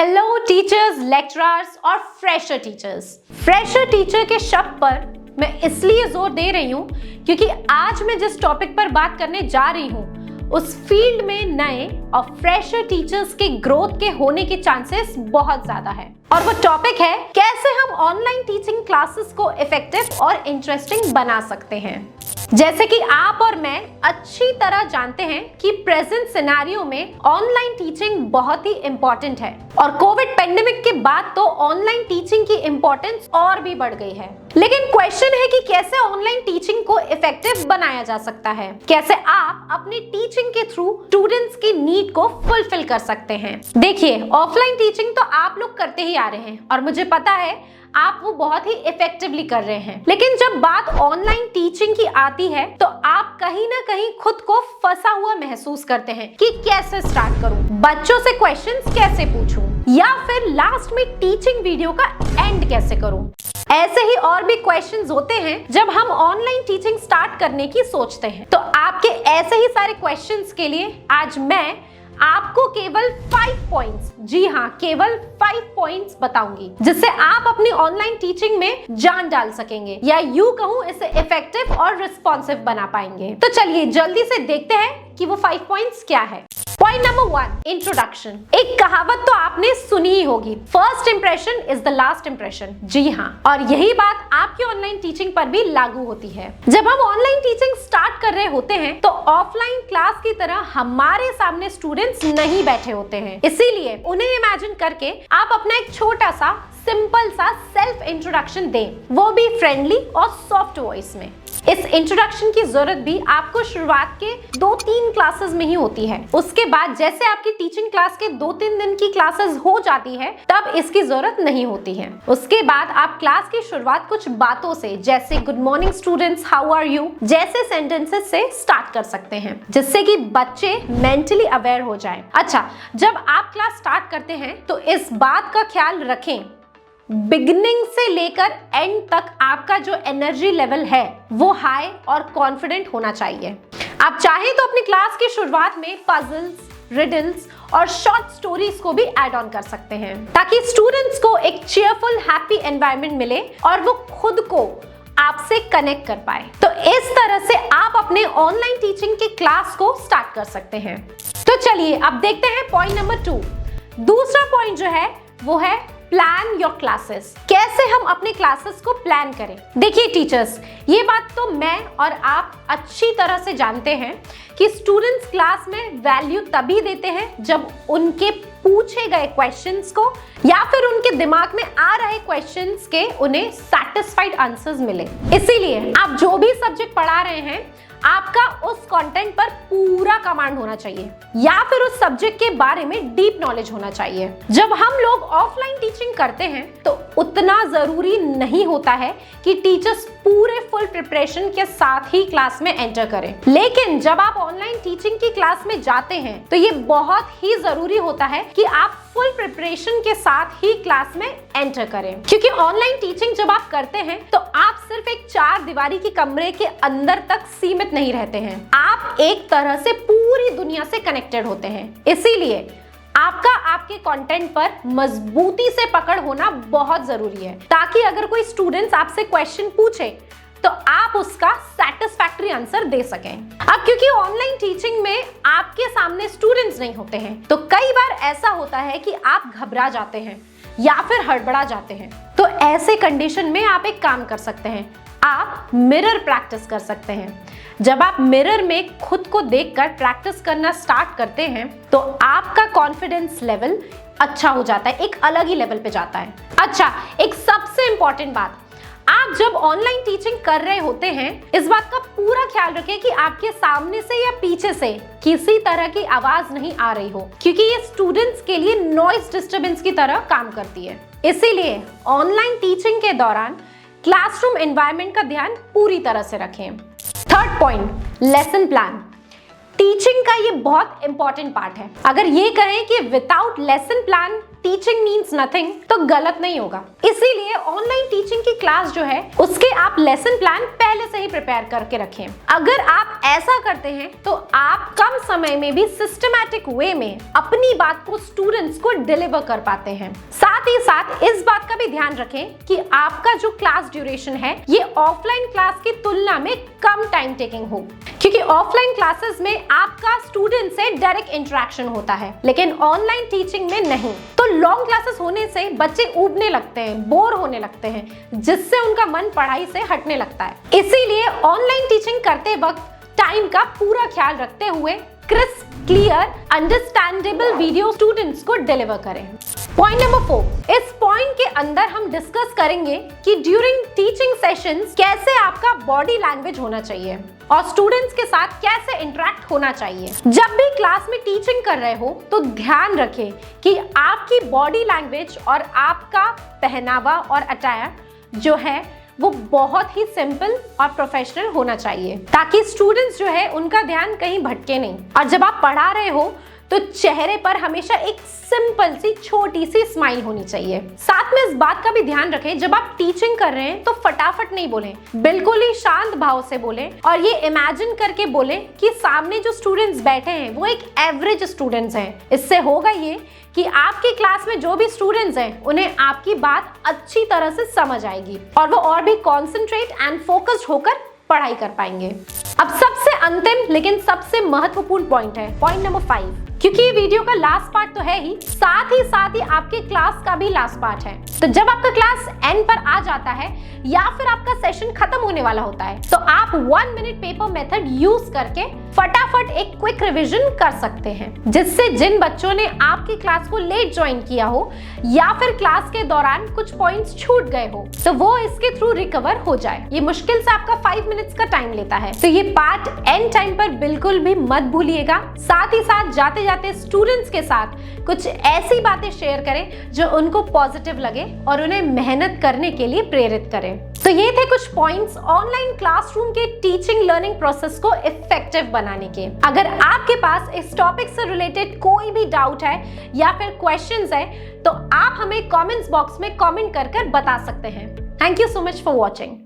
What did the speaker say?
Hello teachers, lecturers और fresher teachers. Fresher teacher के शब्द पर मैं इसलिए जोर दे रही हूँ क्योंकि आज मैं जिस टॉपिक पर बात करने जा रही हूँ उस फील्ड में नए और फ्रेशर टीचर्स के ग्रोथ के होने के चांसेस बहुत ज्यादा है। और वो टॉपिक है कैसे हम ऑनलाइन टीचिंग क्लासेस को इफेक्टिव और इंटरेस्टिंग बना सकते हैं। जैसे कि आप और मैं अच्छी तरह जानते हैं कि प्रेजेंट सिनेरियो में ऑनलाइन टीचिंग बहुत ही इंपॉर्टेंट है और कोविड पेंडेमिक के बाद तो ऑनलाइन टीचिंग की इंपॉर्टेंस और भी बढ़ गई है। लेकिन क्वेश्चन है कि कैसे ऑनलाइन टीचिंग को इफेक्टिव बनाया जा सकता है, कैसे आप अपनी टीचिंग के थ्रू स्टूडेंट्स की नीड को फुलफिल कर सकते हैं। देखिए, ऑफलाइन टीचिंग तो आप लोग करते ही आ रहे हैं और मुझे पता है आप वो बहुत ही इफेक्टिवली कर रहे हैं, लेकिन जब बात ऑनलाइन टीचिंग की आती है तो आप कहीं ना कहीं खुद को फंसा हुआ महसूस करते हैं कि कैसे स्टार्ट करूं, बच्चों से क्वेश्चंस कैसे पूछूं या फिर लास्ट में टीचिंग वीडियो का एंड कैसे करूं। ऐसे ही और भी क्वेश्चंस होते हैं जब हम ऑनलाइन टीचिंग स्टार्ट करने की सोचते हैं। तो आपके ऐसे ही सारे क्वेश्चंस के लिए आज मैं आपको केवल 5 पॉइंट्स, जी हाँ, केवल 5 पॉइंट्स बताऊंगी जिससे आप अपनी ऑनलाइन टीचिंग में जान डाल सकेंगे या यूं कहूं इसे इफेक्टिव और रिस्पॉन्सिव बना पाएंगे। तो चलिए जल्दी से देखते हैं कि वो 5 पॉइंट्स क्या है। Point number 1, introduction. एक कहावत तो आपने सुनी ही होगी, first impression is the last impression. जी हाँ, और यही बात आपकी ऑनलाइन टीचिंग पर भी लागू होती है। जब हम ऑनलाइन टीचिंग स्टार्ट कर रहे होते हैं तो ऑफलाइन क्लास की तरह हमारे सामने स्टूडेंट्स नहीं बैठे होते हैं, इसीलिए उन्हें इमेजिन करके आप अपना एक छोटा सा सिंपल सा सेल्फ इंट्रोडक्शन दें, वो भी फ्रेंडली और सॉफ्ट वॉइस में। इस इंट्रोडक्शन की जरूरत भी आपको शुरुआत के 2-3 क्लासेस में ही होती है। उसके बाद जैसे आपकी टीचिंग क्लास के 2-3 दिन की क्लासेस हो जाती है तब इसकी जरूरत नहीं होती है। उसके बाद आप क्लास की शुरुआत कुछ बातों से, जैसे good morning students, how are you जैसे सेंटेंसेस से स्टार्ट कर सकते हैं, जिससे कि बच्चे मेंटली अवेयर हो जाएं। अच्छा, जब आप क्लास स्टार्ट करते हैं तो इस बात का ख्याल रखें बिगिनिंग से लेकर एंड तक आपका जो एनर्जी लेवल है वो हाई और कॉन्फिडेंट होना चाहिए। आप चाहें तो अपनी क्लास की शुरुआत में पजल्स, रिडल्स और शॉर्ट स्टोरीज को भी ऐड ऑन कर सकते हैं ताकि स्टूडेंट्स को एक चीयरफुल, हैप्पी एनवायरनमेंट मिले और वो खुद को आपसे कनेक्ट कर पाए। तो इस तरह से आप अपने ऑनलाइन टीचिंग की क्लास को स्टार्ट कर सकते हैं। तो चलिए अब देखते हैं पॉइंट नंबर 2। दूसरा पॉइंट जो है वो है प्लान योर क्लासेस। कैसे हम अपने क्लासेस को प्लान करें। देखिए टीचर्स, ये बात तो मैं और आप अच्छी तरह से जानते हैं कि स्टूडेंट्स क्लास में वैल्यू तभी देते हैं जब उनके पूछे गए क्वेश्चंस को या फिर उनके दिमाग में आ रहे क्वेश्चंस के उन्हें सैटिस्फाइड आंसर्स मिले। इसीलिए आप जो भी सब्जेक्ट पढ़ा रहे हैं आपका उस कंटेंट पर पूरा कमांड होना चाहिए या फिर उस सब्जेक्ट के बारे में डीप नॉलेज होना चाहिए। जब हम लोग ऑफलाइन टीचिंग करते हैं तो उतना जरूरी नहीं होता है कि टीचर्स पूरे फुल प्रिपरेशन के साथ ही क्लास में एंटर करें, लेकिन जब आप ऑनलाइन टीचिंग की क्लास में जाते हैं तो ये बहुत ही जरूरी होता है कि आप फुल प्रिपरेशन के साथ ही क्लास में एंटर करें, क्योंकि ऑनलाइन टीचिंग जब आप करते हैं तो आप सिर्फ एक 4 दीवारी के कमरे के अंदर तक सीमित नहीं रहते हैं, आप एक तरह से पूरी दुनिया से कनेक्टेड होते हैं। इसीलिए आपका आपके कंटेंट पर मजबूती से पकड़ होना बहुत जरूरी है ताकि अगर कोई स्टूडेंट्स आपसे क्वेश्चन पूछे तो आप उसका सैटिस्फैक्टरी आंसर दे सकें। अब क्योंकि ऑनलाइन टीचिंग में आपके सामने स्टूडेंट्स नहीं होते हैं तो कई बार ऐसा होता है कि आप घबरा जाते हैं या फिर हड़बड़ा जाते हैं। तो ऐसे कंडीशन में आप एक काम कर सकते हैं, आप मिरर प्रैक्टिस कर सकते हैं। जब आप मिरर में खुद को देखकर प्रैक्टिस करना स्टार्ट करते हैं तो आपका कॉन्फिडेंस लेवल अच्छा हो जाता है, एक अलग ही लेवल पे जाता है। अच्छा, एक सबसे इंपॉर्टेंट बात, आप जब ऑनलाइन टीचिंग कर रहे होते हैं इस बात का पूरा ख्याल रखें कि आपके सामने से या पीछे से किसी तरह की आवाज नहीं आ रही हो, क्योंकि ये स्टूडेंट्स के लिए नॉइज डिस्टरबेंस की तरह काम करती है। इसीलिए ऑनलाइन टीचिंग के दौरान क्लासरूम एनवायरनमेंट का ध्यान पूरी तरह से रखें। Third point, lesson plan. Teaching का ये बहुत इंपॉर्टेंट पार्ट है। अगर ये कहें कि without lesson plan teaching means nothing तो गलत नहीं होगा। इसीलिए ऑनलाइन टीचिंग की क्लास जो है उसके आप लेसन प्लान पहले से ही प्रिपेयर करके रखें। अगर आप ऐसा करते हैं तो आप कम समय में भी सिस्टमैटिक वे में अपनी बात को स्टूडेंट्स को डिलीवर कर पाते हैं। साथ ही साथ इस बात का भी ध्यान रखें कि आपका जो क्लास ड्यूरेशन है ये ऑफलाइन क्लास की तुलना में कम टाइम टेकिंग हो, क्योंकि ऑफलाइन क्लासेस में आपका स्टूडेंट से डायरेक्ट इंटरेक्शन होता है लेकिन ऑनलाइन टीचिंग में नहीं। तो लॉन्ग क्लासेस होने से बच्चे ऊबने लगते हैं, बोर होने लगते हैं, जिससे उनका मन पढ़ाई से हटने लगता है। इसीलिए ऑनलाइन टीचिंग करते वक्त टाइम का पूरा ख्याल रखते हुए crisp, clear, understandable video students को डिलीवर करें। पॉइंट नंबर 4, इस पॉइंट के अंदर हम डिस्कस करेंगे कि ड्यूरिंग टीचिंग सेशंस कैसे आपका बॉडी लैंग्वेज होना चाहिए और स्टूडेंट्स के साथ कैसे इंटरेक्ट होना चाहिए। जब भी क्लास में टीचिंग कर रहे हो तो ध्यान रखें कि आपकी बॉडी लैंग्वेज और आपका पहनावा और अटायर जो है वो बहुत ही सिंपल और प्रोफेशनल होना चाहिए, ताकि स्टूडेंट्स जो है उनका ध्यान कहीं भटके नहीं। और जब आप पढ़ा रहे हो तो चेहरे पर हमेशा एक सिंपल सी छोटी सी स्माइल होनी चाहिए। साथ में इस बात का भी ध्यान रखें, जब आप टीचिंग कर रहे हैं तो फटाफट नहीं बोलें, बिल्कुल ही शांत भाव से बोलें और ये इमेजिन करके बोलें कि सामने जो स्टूडेंट्स बैठे हैं वो एक एवरेज स्टूडेंट्स हैं। इससे होगा ये कि आपकी क्लास में जो भी स्टूडेंट्स हैं उन्हें आपकी बात अच्छी तरह से समझ आएगी और वो और भी कॉन्सेंट्रेट एंड फोकस्ड होकर पढ़ाई कर पाएंगे। अब सबसे अंतिम लेकिन सबसे महत्वपूर्ण पॉइंट है पॉइंट नंबर 5, क्योंकि ये वीडियो का लास्ट पार्ट तो है ही साथ ही आपके क्लास का भी लास्ट पार्ट है। तो जब आपका क्लास एंड पर आ जाता है या फिर आपका सेशन खत्म होने वाला होता है तो आप 1 मिनट पेपर मेथड यूज करके फटाफट एक क्विक रिवीजन कर सकते हैं, जिससे जिन बच्चों ने आपकी क्लास को लेट ज्वाइन किया हो या फिर क्लास के दौरान कुछ पॉइंट्स छूट गए हो तो वो इसके थ्रू रिकवर हो जाए। ये मुश्किल से आपका 5 मिनट्स का टाइम लेता है, तो ये पार्ट एंड टाइम पर बिल्कुल भी मत भूलिएगा। साथ ही साथ जाते जाते स्टूडेंट्स के साथ कुछ ऐसी बातें शेयर करें जो उनको पॉजिटिव लगे और उन्हें मेहनत करने के लिए प्रेरित करें। तो ये थे कुछ पॉइंट्स ऑनलाइन क्लासरूम के टीचिंग लर्निंग प्रोसेस को इफेक्टिव बनाने के। अगर आपके पास इस टॉपिक से रिलेटेड कोई भी डाउट है या फिर क्वेश्चंस है तो आप हमें कमेंट्स बॉक्स में कमेंट कर बता सकते हैं। Thank you so much for watching.